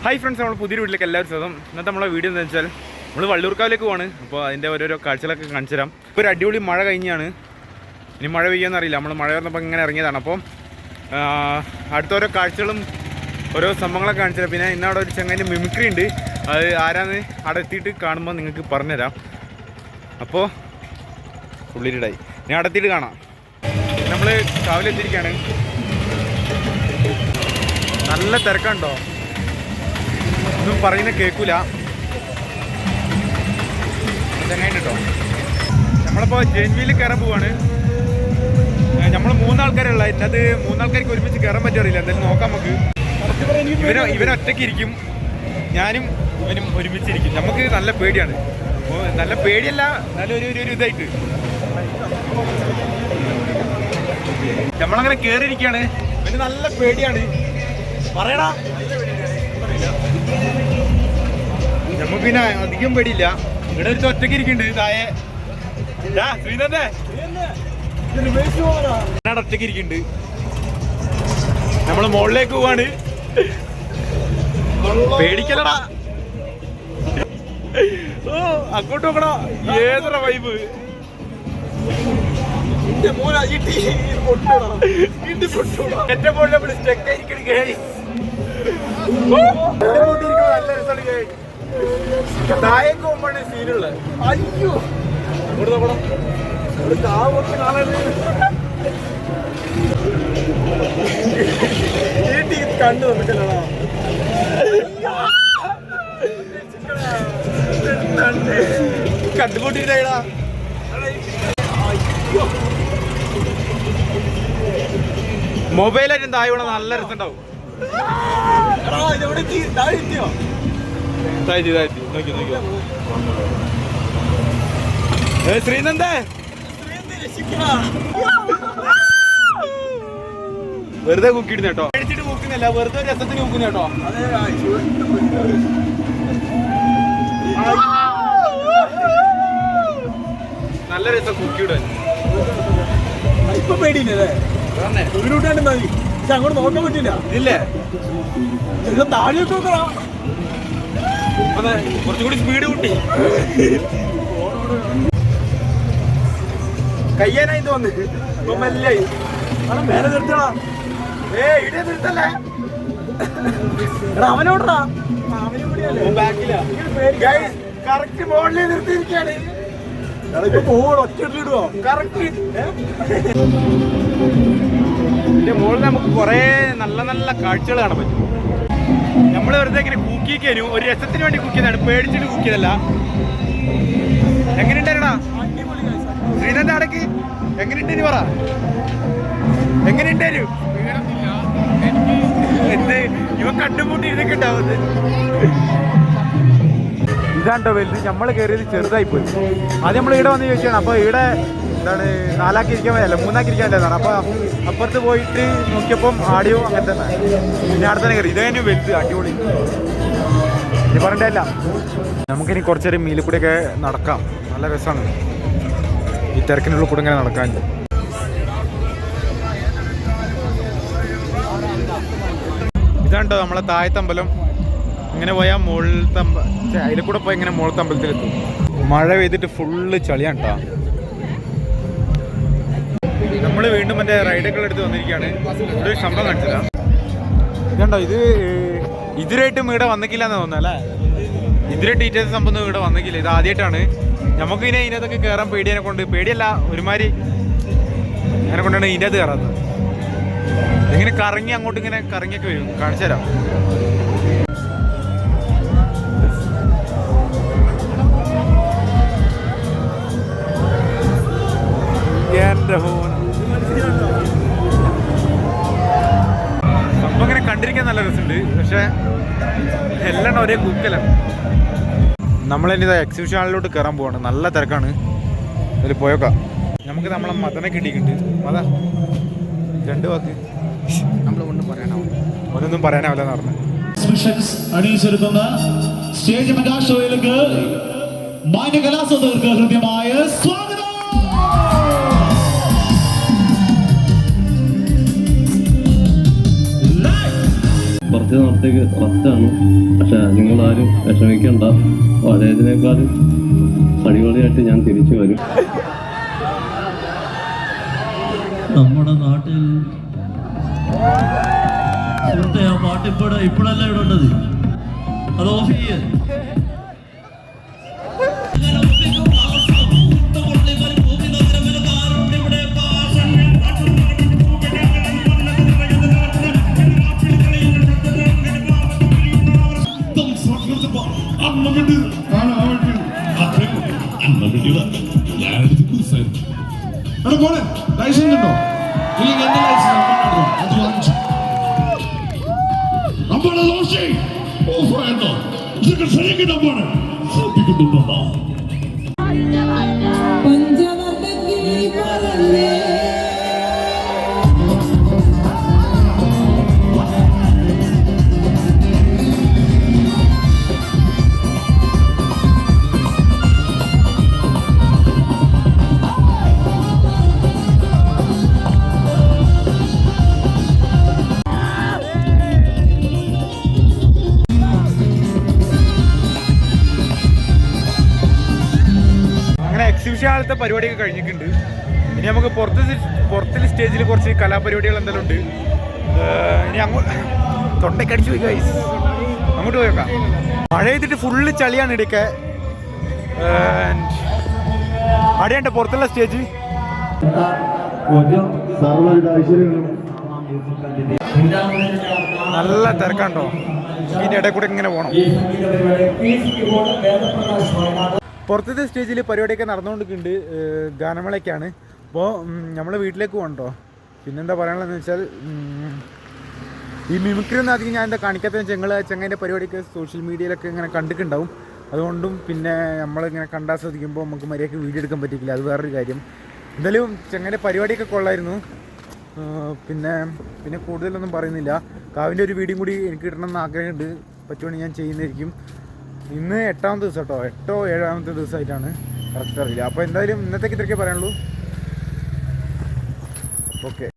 Hi friends, നമ്മൾ പുതിയൊരു വീട്ടിലേക്ക് എല്ലാവരും സ്വാഗതം. ഇന്നത്തെ നമ്മളെ വീഡിയോ എന്ന് വെച്ചാൽ നമ്മൾ വള്ളിയൂർക്കാവിലേക്ക് പോവാണ്. അപ്പോൾ അതിൻ്റെ ഓരോരോ കാഴ്ചകളൊക്കെ കാണിച്ചു തരാം. ഇപ്പോൾ ഒരു അടിപൊളി മഴ കഴിഞ്ഞാണ്. ഇനി മഴ പെയ്യുമെന്നറിയില്ല. നമ്മൾ മഴ വന്നപ്പോൾ ഇങ്ങനെ ഇറങ്ങിയതാണ്. അപ്പോൾ അടുത്ത ഓരോ കാഴ്ചകളും ഓരോ സംഭവങ്ങളൊക്കെ കാണിച്ചു തരാം. പിന്നെ ഇന്ന് അവിടെ ഒരു ചങ്ങാൻ്റെ മിമിക്രി ഉണ്ട്. അത് ആരാന്ന് അവിടെ എത്തിയിട്ട് കാണുമ്പോൾ നിങ്ങൾക്ക് പറഞ്ഞുതരാം. അപ്പോൾ ഉള്ളിലിടായി ഞാൻ അവിടെ എത്തിയിട്ട് കാണാം. നമ്മൾ രാവിലെ എത്തിയിരിക്കുകയാണ്. നല്ല തിരക്കുണ്ടോ? ഒന്നും പറയുന്നത് കേൾക്കൂല. ചങ്ങായിട്ട് കേട്ടോ. നമ്മളിപ്പോൾ ജെൻവിയിൽ കയറാൻ പോവാണ്. നമ്മൾ മൂന്നാൾക്കാരുള്ള അത് മൂന്നാൾക്കാർക്ക് ഒരുമിച്ച് കയറാൻ പറ്റാറില്ല. എന്തായാലും നോക്കാം നമുക്ക്. ഇവനൊറ്റയ്ക്ക് ഇരിക്കും, ഞാനും ഇവനും ഒരുമിച്ചിരിക്കും. നമുക്ക് നല്ല പേടിയാണ്. അപ്പോൾ നല്ല പേടിയല്ല, നല്ലൊരു ഇതായിട്ട് നമ്മളങ്ങനെ കയറിയിരിക്കുകയാണ്. ഇവന് നല്ല പേടിയാണ്. പറയടാ. നമുക്ക് പിന്നെ അധികം പേടിയില്ല. ഇവിടെ ഒരു ഒറ്റയ്ക്ക് ഇരിക്കുന്നുണ്ട്. താഴെ ശ്രീനന്ദേ ഒറ്റയ്ക്ക് ഇരിക്കുന്നുണ്ട്. നമ്മള് മുകളിലേക്ക് പോവാണ്. പേടിക്കലടാ. ഓ അങ്ങോട്ട് നോക്കടാ. ഏതൊര വൈബ്. എന്റെ മോളിൽ നമ്മള് സ്റ്റക്ക് ആയിരിക്കണം. നല്ല രസമാണ്. താഴേക്ക് പോകുമ്പോഴാണ് സീനുള്ളത്. അയ്യോ അങ്ങോട്ട് നോക്കണം. കണ്ടു നോക്കല്ലടാ. കണ്ടുകൊണ്ടിരുന്നാ മൊബൈലായിട്ടും താഴെ ഇവിടെ നല്ല രസമുണ്ടാവും. ശ്രീനന്ദേ വെറുതെ കുക്കിടുന്ന കേട്ടോ. അടിച്ചിട്ട് കുക്കുന്നല്ല, വെറുതെ രസത്തിന് കുക്കുന്ന കേട്ടോ. നല്ല രസം കുക്കിയിടാൻ. ഇപ്പൊ പേടിയില്ലേ? അങ്ങോട്ട് നോക്കാൻ പറ്റില്ല. ഇല്ലേ താഴെയൊക്കെ നോക്കണോ? കുറച്ചുകൂടി സ്പീഡ് കൂട്ടി. കയ്യാനായി തോന്നുന്നു. ഇപ്പൊ മെല്ലായി. മേലെ നിർത്തടാ. ഇടേ നിർത്തല്ലേ. അവനോടാ. കറക്റ്റ് മോളിൽ നിർത്തിയിരിക്കാണ്. ഒറ്റയിടുവോ? കറക്റ്റ് ഇതിന്റെ മുകളിൽ നമുക്ക് കുറെ നല്ല നല്ല കാഴ്ചകൾ കാണാൻ പറ്റും. നമ്മൾ വെറുതെ ഇങ്ങനെ കുക്കിക്കാനും ഒരു രസത്തിന് വേണ്ടി കുക്കിയതാണ്, പേടിച്ചിട്ട് കുക്കിയതല്ല. എങ്ങനെയുണ്ടായിരുന്നാ ശ്രീനന്ദ അടക്ക്? എങ്ങനെയുണ്ടായിരുന്നു പറ. എങ്ങനെയുണ്ടായിരുന്നു? എന്ത് ഇവ കണ്ടുമുട്ടി ഇതൊക്കെ ഉണ്ടാവുന്നത്. ഇതാണ്ടോ വലുത്. നമ്മൾ കയറിയത് ചെറുതായിപ്പോയി. ആദ്യം നമ്മൾ ഇവിടെ വന്ന് ചോദിച്ചാണ്. അപ്പോൾ ഇവിടെ എന്താണ് നാലാക്കി ഇരിക്കാൻ പറ്റില്ല, മൂന്നാക്കി ഇരിക്കാൻ പറ്റില്ലാണ്. അപ്പോൾ അപ്പുറത്ത് പോയിട്ട് നോക്കിയപ്പം ആഡിയോ അങ്ങനെ തന്നെ. പിന്നെ അവിടെ തന്നെ കയറി. ഇതേനും വലുത് അടിപൊളി. ഇനി പറഞ്ഞിട്ടല്ല. നമുക്കിനി കുറച്ചേരം മീലിൽ കൂടെയൊക്കെ നടക്കാം. നല്ല രസമാണ് ഈ തിരക്കിനുള്ളിൽ കൂടെ ഇങ്ങനെ നടക്കാൻ. ഇതാണ്ടോ നമ്മളെ താഴത്തമ്പലം. ഇങ്ങനെ പോയാൽ മുകളിലത്തെ അതിൽ കൂടെ പോയി ഇങ്ങനെ മുകളിലത്തെ അമ്പലത്തിലെത്തും. മഴ പെയ്തിട്ട് ഫുള്ള് ചളിയാണ് കേട്ടോ. നമ്മൾ വീണ്ടും മറ്റേ റൈഡൊക്കെ എടുത്ത് വന്നിരിക്കുകയാണ്. ഇവിടെ ഒരു സംഭവം കാണിച്ചില്ല. ഇതുണ്ടോ, ഇത് ഇതിലായിട്ടും ഇവിടെ വന്നിക്കില്ല എന്ന് തോന്നുന്നല്ലേ. ഇതിലെ ഡീറ്റെയിൽസ് സംഭവം ഇവിടെ വന്നിക്കില്ല. ഇത് ആദ്യമായിട്ടാണ്. നമുക്ക് ഇനി ഇതിനകത്തൊക്കെ കയറാൻ പേടിയെ കൊണ്ട്, പേടിയല്ല ഒരുമാതിരി അങ്ങനെ കൊണ്ടാണ് ഇതിൻ്റെ അകത്ത് കയറാത്തത്. ഇങ്ങനെ കറങ്ങി അങ്ങോട്ട് ഇങ്ങനെ കറങ്ങിയൊക്കെ വരും. കാണിച്ചു തരാം. സംഭവം ഇങ്ങനെ കണ്ടിരിക്കാൻ നല്ല രസമുണ്ട്. പക്ഷെ എല്ലാം ഒരേ കുക്കലാണ്. നമ്മളിനി എക്സിബിഷൻ ഹാളിലോട്ട് കയറാൻ പോവാണ്. നല്ല തിരക്കാണ്. അതിൽ പോയേക്കാം. നമുക്ക് നമ്മളെ മതനെ കിട്ടിയിട്ടുണ്ട്. മത രണ്ട് വാക്ക് നമ്മളൊന്നും പറയാനാവില്ല. ഒന്നൊന്നും പറയാനാവില്ലെന്ന് പറഞ്ഞു. അണിയിച്ചെടുക്കുന്ന സ്റ്റേജ് മെഗാ ഷോയിലേക്ക് മാന്യ കലാസ്വാദകർക്ക് ഹൃദ്യമായ സ്വാഗതം. കുറച്ച് നാളത്തേക്ക് റസ്റ്റാണ്. പക്ഷെ നിങ്ങളാരും വിഷമിക്കണ്ട, പഴയതിനേക്കാളും അടിപൊളിയായിട്ട് ഞാൻ തിരിച്ചു വരും. നമ്മുടെ നാട്ടിൽ സുഹൃത്തെ ആ ഇപ്പോഴല്ല ഇവിടെ ഉണ്ടത്, അത് ഓഫ് ചെയ്യേ. ലൈസൻസ് ഉണ്ടോ? ഇല്ലെങ്കിൽ എന്റെ ലൈസൻസ് അത് വാങ്ങിച്ചു. നമ്മുടെ ദോഷി ഓഫായിരുന്നോ? ഇതൊക്കെ ശരിക്കും നമ്മുടെ ശ്രദ്ധിക്കുന്നുണ്ടോ? എക്സിബിഷൻ കാലത്തെ പരിപാടിയൊക്കെ കഴിഞ്ഞിട്ടുണ്ട്. ഇനി നമുക്ക് പുറത്തിൽ സ്റ്റേജിൽ കുറച്ച് കലാപരിപാടികൾ എന്തെങ്കിലും ഉണ്ട്. ഇനി തൊണ്ടക്കടിച്ചു പോയി ഗൈസ്, അങ്ങോട്ട് പോയേക്കാം. മഴ ചെയ്തിട്ട് ഫുള്ള് ചളിയാണ് ഇടയ്ക്ക്. അവിടെയുണ്ട് പുറത്തുള്ള സ്റ്റേജ്. നല്ല തിരക്കാണ്ടോ, ഇതിൻ്റെ ഇടയിൽ കൂടെ ഇങ്ങനെ പോകണം. പുറത്തത്തെ സ്റ്റേജിൽ പരിപാടിയൊക്കെ നടന്നുകൊണ്ടിരിക്കുന്നുണ്ട്. ഗാനമേളയൊക്കെയാണ്. അപ്പോൾ നമ്മൾ വീട്ടിലേക്ക് പോകണ്ടോ. പിന്നെന്താ പറയാനുള്ളതെന്ന് വെച്ചാൽ, ഈ മിമിക്രി ഒന്നും അധികം ഞാൻ എന്താ കാണിക്കാത്തതെന്ന് വെച്ചാൽ ഞങ്ങൾ ചങ്ങേൻ്റെ പരിപാടിയൊക്കെ സോഷ്യൽ മീഡിയയിലൊക്കെ ഇങ്ങനെ കണ്ടിട്ടുണ്ടാവും. അതുകൊണ്ടും പിന്നെ നമ്മളിങ്ങനെ കണ്ടാസ്വദിക്കുമ്പോൾ നമുക്ക് മര്യാദയ്ക്ക് വീഡിയോ എടുക്കാൻ പറ്റിയില്ല, അത് വേറൊരു കാര്യം. എന്തായാലും ചങ്ങേൻ്റെ പരിപാടിയൊക്കെ കൊള്ളായിരുന്നു. പിന്നെ കൂടുതലൊന്നും പറയുന്നില്ല. കാവിൻ്റെ ഒരു വീഡിയോ കൂടി എനിക്ക് കിട്ടണമെന്ന് ആഗ്രഹമുണ്ട്. പറ്റുവാണെങ്കിൽ ഞാൻ ചെയ്യുന്നതായിരിക്കും. ഇന്ന് 8ാമത്തെ ദിവസം കേട്ടോ, 8ഓ 7ാമത്തെ ദിവസമായിട്ടാണ്, കറക്റ്റ് അറിയില്ല. അപ്പോൾ എന്തായാലും ഇന്നത്തേക്ക് ഇത്രയൊക്കെ പറയാനുള്ളൂ. ഓക്കെ.